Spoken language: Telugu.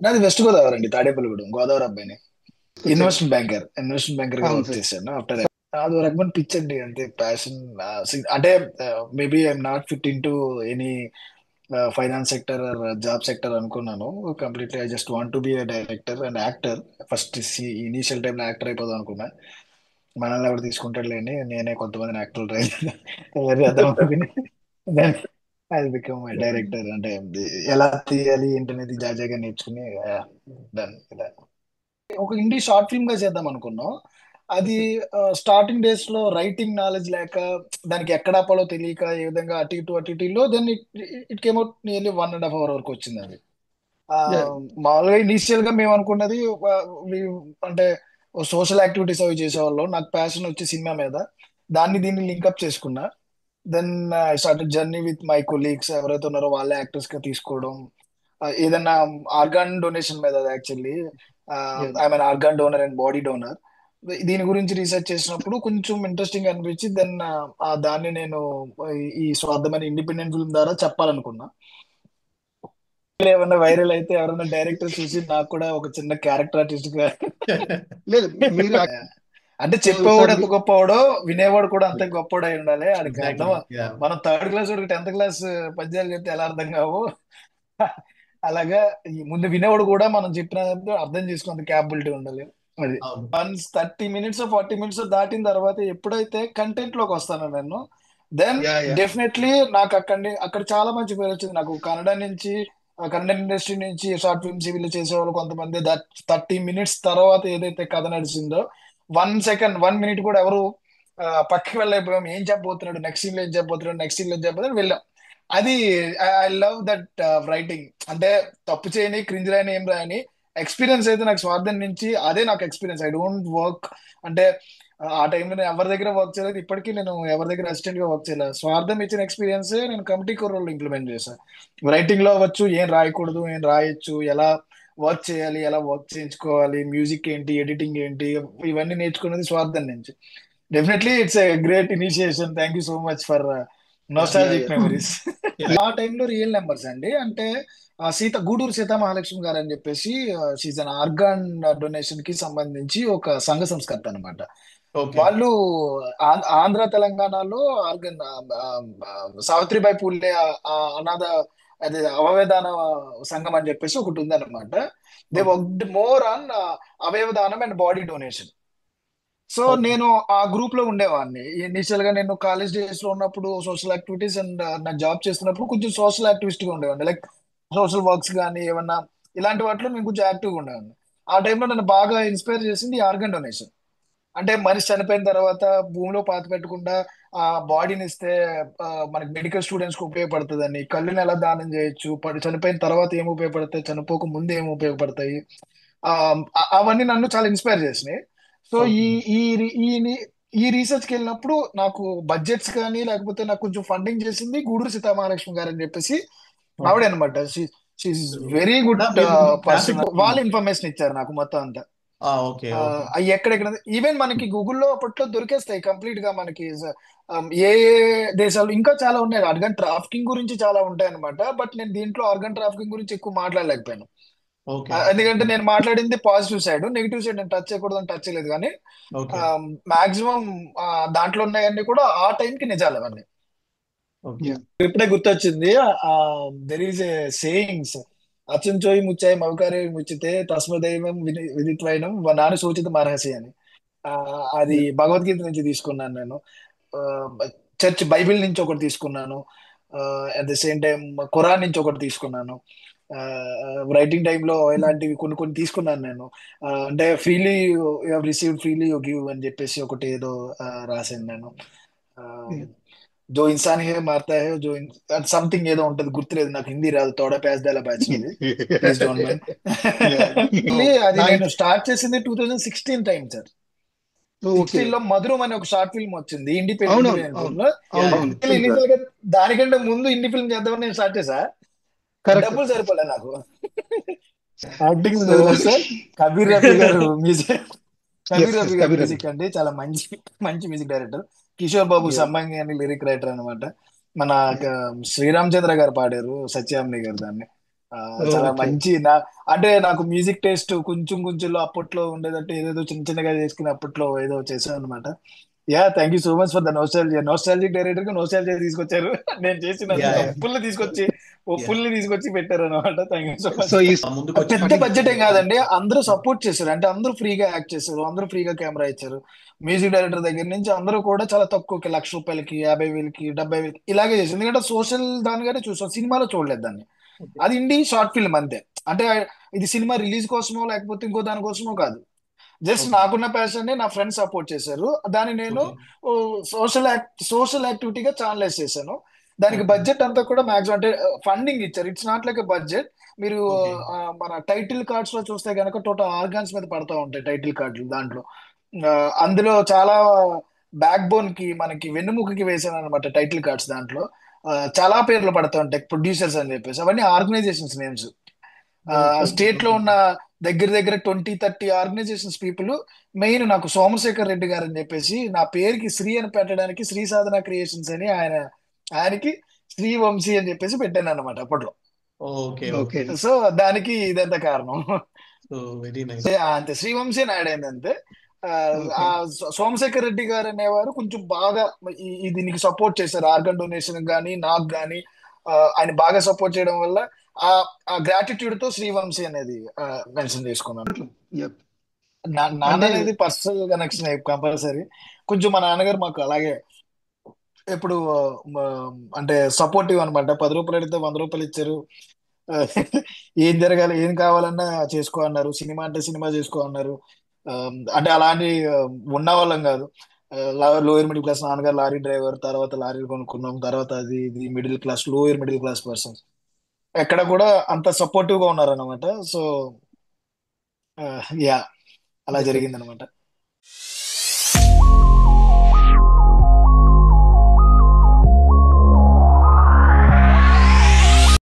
నాది వెస్ట్ గోదావరి అండి, తాడేపల్లిగూడెం, గోదావరి అబ్బాయిని. కూర్చోండి. ఇన్వెస్ట్మెంట్ బ్యాంకర్ గా అవును వర్క్ సార్. చేశాను ఆఫ్టర్. అది ఒక రకమైన పిచ్ అండి, అంతే ప్యాషన్. అంటే maybe I'm not fit into any finance sector or job sector అనుకున్నాను. Completely I just want to be director and actor. First initial టైంలో యాక్టర్ అయిపోదాం అనుకున్నా. మనల్ని ఎవరు తీసుకుంటాడు లేని, నేనే కొంతమందిని యాక్టర్లు ట్రై చేద్దాం అనుకుని అది బికమ్ డైరెక్టర్. అంటే ఎలా తీయాలి ఏంటనేది జాజాగా నేర్చుకుని డన్ ఇలా ఒక ఇండి షార్ట్ ఫిల్మ్ గా చేద్దాం అనుకున్నాం. అది స్టార్టింగ్ డేస్ లో రైటింగ్ నాలెడ్జ్ లేక, దానికి ఎక్కడ ఆపాలో తెలియక, ఏ విధంగా అటు ఇటులో then it came out nearly 1.5 hour వరకు వచ్చింది అది. ఆ, Yeah. మామూలుగా ఇనీషియల్ గా మేము అనుకున్నది అంటే సోషల్ యాక్టివిటీస్ అవి చేసేవాళ్ళం. నాకు ప్యాషన్ వచ్చి సినిమా మీద, దాన్ని దీన్ని లింకప్ చేసుకున్నా. Then I started journey with my colleagues, ఎవరైతే ఉన్నారో వాళ్ళే యాక్టర్స్ గా తీసుకోవడం. ఏదన్నా ఆర్గాన్ డొనేషన్ మీద, actually Yeah. I mean organ donor and body donor. దీని గురించి రీసెర్చ్ చేసినప్పుడు కొంచెం ఇంట్రెస్టింగ్ అనిపించి దెన్ దాన్ని నేను ఈ స్వార్థమైన ఇండిపెండెంట్ ఫిల్మ్ ద్వారా చెప్పాలనుకున్నా. ఏమన్నా వైరల్ అయితే ఎవరైనా డైరెక్టర్ చూసి నాకు కూడా ఒక చిన్న క్యారెక్టర్ ఆర్టిస్ట్ గా లేదు, మీరు అంటే సో చెప్పేవాడు సార్ ఎంత గొప్పవాడో వినేవాడు కూడా అంతే గొప్పవాడై ఉండాలి. ఆడికి అర్థం. Exactly yeah. మనం థర్డ్ క్లాస్ వాడికి 10th క్లాస్ పద్యాలు చెప్తే ఎలా అర్థం కావు, అలాగా ఈ ముందు వినేవాడు కూడా మనం చెప్పిన అర్థం చేసుకున్నంత క్యాపబిలిటీ ఉండాలి. అది అవును. వన్స్ 30 minutes 40 minutes దాటిన తర్వాత ఎప్పుడైతే కంటెంట్ లోకి వస్తానో నేను, దెన్ యా యా డెఫినెట్లీ నాకు అక్కడ చాలా మంచి పేరు వచ్చింది. నాకు కన్నడ నుంచి, కన్నడ ఇండస్ట్రీ నుంచి షార్ట్ ఫిల్మ్స్ వీళ్ళు చేసేవాళ్ళు కొంతమంది. దట్ 30 minutes తర్వాత ఏదైతే కథ నడిచిందో, 1 minute కూడా ఎవరు పక్కకి వెళ్ళైపోయాం. ఏం చెప్పబోతున్నాడు నెక్స్ట్ సీన్ లో, ఏం చెప్పబోతున్నాడు నెక్స్ట్ సీన్ లో, ఏం చెప్పబోతున్నాడు వెళ్ళాం. అది ఐ లవ్ దట్ రైటింగ్. అంటే తప్పు చేయని, క్రింజ్ రాయని, ఏం రాయని ఎక్స్పీరియన్స్ అయితే నాకు స్వార్థం నుంచి అదే నాకు ఎక్స్పీరియన్స్. ఐ డోంట్ వర్క్ అంటే ఆ టైంలో నేను ఎవరి దగ్గర వర్క్ చేయలేదు. ఇప్పటికీ నేను ఎవరి దగ్గర అసిస్టెంట్ గా వర్క్ చేయలేదు. స్వార్థం ఇచ్చిన ఎక్స్పీరియన్స్ నేను కమిటీ రోల్ ఇంప్లిమెంట్ చేశాను. రైటింగ్ లో అవ్వచ్చు, ఏం రాయకూడదు, ఏం రాయొచ్చు, ఎలా వర్క్ చేయాలి, ఎలా వర్క్ చేయించుకోవాలి, మ్యూజిక్ ఏంటి, ఎడిటింగ్ ఏంటి, ఇవన్నీ నేర్చుకున్నది స్వార్థం నుంచి. Definitely it's a great initiation. Thank you so much for yeah. Yeah nostalgic yeah memories. Yeah. ఆ టైంలో రియల్ నెంబర్స్ అండి. అంటే గూడూరు సీతా మహాలక్ష్మి గారు అని చెప్పేసి, షీజ్ అన్ ఆర్గాన్ డొనేషన్ కి సంబంధించి ఒక సంఘ సంస్కర్త అనమాట. ఓకే. వాళ్ళు ఆంధ్ర తెలంగాణలో ఆర్గన్ సావిత్రిబాయి పూలే అనాథ, అదే అవయవదాన సంఘం అని చెప్పేసి ఒకటి ఉందన్నమాట. They okay. Worked more on అవయవదానం and body donation. So okay. నేను ఆ గ్రూప్ లో ఉండేవాడిని. ఇనిషియల్ గా నేను కాలేజ్ డేస్ లో ఉన్నప్పుడు సోషల్ యాక్టివిటీస్ అండ్ నాకు జాబ్ చేస్తున్నప్పుడు కొంచెం సోషల్ యాక్టివిస్ట్ గా ఉండేవాడిని. లైక్ సోషల్ వర్క్స్ కానీ ఏమన్నా ఇలాంటి వాటిలో నేను కొంచెం యాక్టివ్గా ఉండేవాడిని. ఆ టైంలో నన్ను బాగా ఇన్స్పైర్ చేసింది ఆర్గన్ డొనేషన్. అంటే మనిషి చనిపోయిన తర్వాత భూమిలో పాతి పెట్టకుండా ఆ బాడీని ఇస్తే మనకి మెడికల్ స్టూడెంట్స్ కి ఉపయోగపడుతుందని, కళ్ళుని ఎలా దానం చేయొచ్చు, చనిపోయిన తర్వాత ఏం ఉపయోగపడతాయి, చనిపోక ముందు ఏం ఉపయోగపడతాయి, ఆ, అవన్నీ నన్ను చాలా ఇన్స్పైర్ చేసినాయి. సో ఈ ఓకే. ఈ రి- ఈ ని- ఈ రీసెర్చ్కి వెళ్ళినప్పుడు నాకు బడ్జెట్స్ కానీ లేకపోతే నాకు కొంచెం ఫండింగ్ చేసింది గూడూరు సీతామహాలక్ష్మి గారు అని చెప్పేసి ఓకే. ఆవిడే అనమాట. వెరీ గుడ్ అన్నా మీరు పర్సన్. గ్రాఫిక్. వాళ్ళు ఇన్ఫర్మేషన్ ఇచ్చారు నాకు మొత్తం అంతా. ఓకే. ఓకే. అవి ఎక్కడెక్కడ ఈవెన్ మనకి గూగుల్లో అప్పట్లో దొరికేస్తాయి కంప్లీట్ గా మనకి. ఏ ఏ దేశాలు ఇంకా చాలా ఉన్నాయి. ఆర్గన్ ట్రాఫికింగ్ గురించి చాలా ఉంటాయి అనమాట. బట్ నేను దీంట్లో ఆర్గన్ ట్రాఫికింగ్ గురించి ఎక్కువ మాట్లాడలేకపోయాను. ఓకే. ఎందుకంటే నేను మాట్లాడింది పాజిటివ్ సైడ్, నెగిటివ్ సైడ్ నేను టచ్ చేయకూడదని టచ్ చేయలేదు. కానీ ఓకే. మాక్సిమం దాంట్లో ఉన్నాయన్నీ కూడా ఆ టైంకి నిజాలు అవన్నీ. ఓకే. యా ఇప్పుడే గుర్తొచ్చింది. దెర్ ఈస్ ఏ సేయింగ్స్, అచుంచోయి ముచ్చాయి మౌకారే ముచ్చితే తస్మదైవం విదిత్వైనం నాని సూచిత అర్హసి అని. ఆ, అది యా భగవద్గీత నుంచి తీసుకున్నాను నేను. చర్చ్ బైబిల్ నుంచి ఒకటి తీసుకున్నాను. At the same time Quran నుంచి ఒకటి తీసుకున్నాను. రైటింగ్ టైంలో ఇలాంటివి కొన్ని కొన్ని తీసుకున్నాను నేను. అంటే freely you receive freely you give అని చెప్పేసి ఒకటి ఏదో రాశాను నేను. యా జో ఇన్సాన్ హే మారతా హే జో సంథింగ్ ఏదో ఉంటది, గుర్తులేదు నాకు, హిందీ రాదు, తోడ ప్యాస్ దాలా బ్యాచ్ అది. Please don't mind. యా అది నా నేను స్టార్ట్ చేసింది 2016 టైం సార్. ఓకే. 16 లో మధురం అనే ఒక షార్ట్ ఫిల్మ్ వచ్చింది, అవునవును ఇండిపెండెంట్ అవును ఫిల్మ్ లో. యా. యా. అవునవును తెలుసా. ఇనిషియల్ గా దానికంటే ముందు ఇండి ఫిల్మ్ చేద్దామని నేను స్టార్ట్ చేశా. కరెక్ట్. డబ్బులు సరిపోలే నాకు, యాక్టింగ్ సో వదిలేస్తే. కబీర్ రఫీ గారు music, yes Kabir yes Rafi గారు కబీర్ రఫీ. మ్యూజిక్ అండి, చాలా మంచి మంచి మ్యూజిక్ డైరెక్టర్. కిషోర్ బాబు యా సమ్మంగి అని లిరిక్ రైటర్ అనమాట. మన యా శ్రీరామచంద్ర గారు పాడారు, సత్యామ్ని గారు దాన్ని. చాలా ఓకే. మంచి అంటే నాకు మ్యూజిక్ టేస్ట్ కొంచెం కొంచెంలో అప్పట్లో ఉండేదంటే ఏదేదో చిన్న చిన్నగా చేసుకుని అప్పట్లో ఏదో చేశాను అనమాట. Thank you so much for the nostalgia. Nostalgic director గా నోస్టాలజియా తీసుకొచ్చారు. నేను చేసిన యా యా యా ఒప్పుల్ని తీసుకొచ్చి పెట్టారు అనమాట. Thank you so so much. ఈ ముందుకు వచ్చి పెద్ద మనకి బడ్జెట్ ఏం కాదండి, అందరూ సపోర్ట్ చేశారు. అంటే అందరూ ఫ్రీగా యాక్ట్ చేశారు, అందరూ ఫ్రీగా కెమెరా ఇచ్చారు. మ్యూజిక్ డైరెక్టర్ దగ్గర నుంచి అందరూ కూడా చాలా తక్కువకి, 1,00,000 రూపాయలకి, 50,000కి, 70,000కి ఇలాగే చేశారు. ఎందుకంటే సోషల్ దానిగానే చూసాం, సినిమాలో చూడలేదు దాన్ని. ఓకే అది ఇండి షార్ట్ ఫిల్మ్ అంతే. అంటే ఇది సినిమా రిలీజ్ కోసమో లేకపోతే ఇంకో దానికోసమో కాదు. జస్ట్ ఓకే నాకున్న ప్యాషన్ ని నా ఫ్రెండ్స్ సపోర్ట్ చేశారు. దాన్ని నేను ఓకే సోషల్ యాక్టివిటీగా ఛానలైజ్ చేశాను. దానికి ఓకే బడ్జెట్ అంతా కూడా మాక్సిమం అంటే ఫండింగ్ ఇచ్చారు. It's not like budget. మీరు ఓకే మన టైటిల్ కార్డ్స్ లో చూస్తే కనుక టోటల్ ఆర్గాన్స్ మీద పడతా ఉంటాయి టైటిల్ కార్డులు. దాంట్లో ఆ, అందులో చాలా బ్యాక్ బోన్ కి మనకి వెన్నుముకకి వేసాను అనమాట టైటిల్ కార్డ్స్. దాంట్లో చాలా పేర్లు పడతా ఉంటాయి, ప్రొడ్యూసర్స్ అని చెప్పేసి. అవన్నీ ఆర్గనైజేషన్స్ నేమ్స్. ఓకే స్టేట్ లో ఓకే ఉన్న దగ్గర దగ్గర 20-30 ఆర్గనైజేషన్స్ పీపుల్. మెయిన్ నాకు సోమశేఖర్ రెడ్డి గారు అని చెప్పేసి నా పేరుకి శ్రీ అని పెట్టడానికి శ్రీ సాధన క్రియేషన్స్ అని ఆయనకి శ్రీ వంశీ అని చెప్పేసి పెట్టాను అనమాట అప్పట్లో. Okay okay. ఓకే సో దానికి ఇదంతా కారణం. సో వెరీ సో, నైస్ అంతే, శ్రీవంశీ అని యాడ్ అయింది అంతే. ఆ, ఓకే. సోమశేఖర్ రెడ్డి గారు అనేవారు కొంచెం బాగా దీనికి సపోర్ట్ చేశారు. ఆర్గన్ డొనేషన్ కానీ నాకు కానీ ఆయన బాగా సపోర్ట్ చేయడం వల్ల ఆ ఆ గ్రాటిట్యూడ్ తో శ్రీవంశీ అనేది మెన్షన్ చేసుకున్నాను. యప్. నాన్న అంటే అనేది పర్సనల్ కనెక్షన్ కంపల్సరీ. కొంచెం మా నాన్నగారు మాకు అలాగే ఎప్పుడు అంటే సపోర్టివ్ అనమాట. 10 రూపాయలు అడిగితే 100 రూపాయలు ఇచ్చారు. ఆ, ఏం జరగాలి, ఏం కావాలన్నా చేసుకో అన్నారు. సినిమా అంటే సినిమా చేసుకో అన్నారు. ఆ, అంటే అలాంటి ఉన్న వాళ్ళం కాదు. లోయర్ మిడిల్ క్లాస్, నాన్నగారు లారీ డ్రైవర్, తర్వాత లారీలు కొనుక్కున్నాం, తర్వాత అది ఇది middle class, lower middle class persons ఎక్కడ కూడా అంత సపోర్టివ్ గా ఉన్నారన్నమాట. సో యా, అలా ఓకే. జరిగింది అనమాట.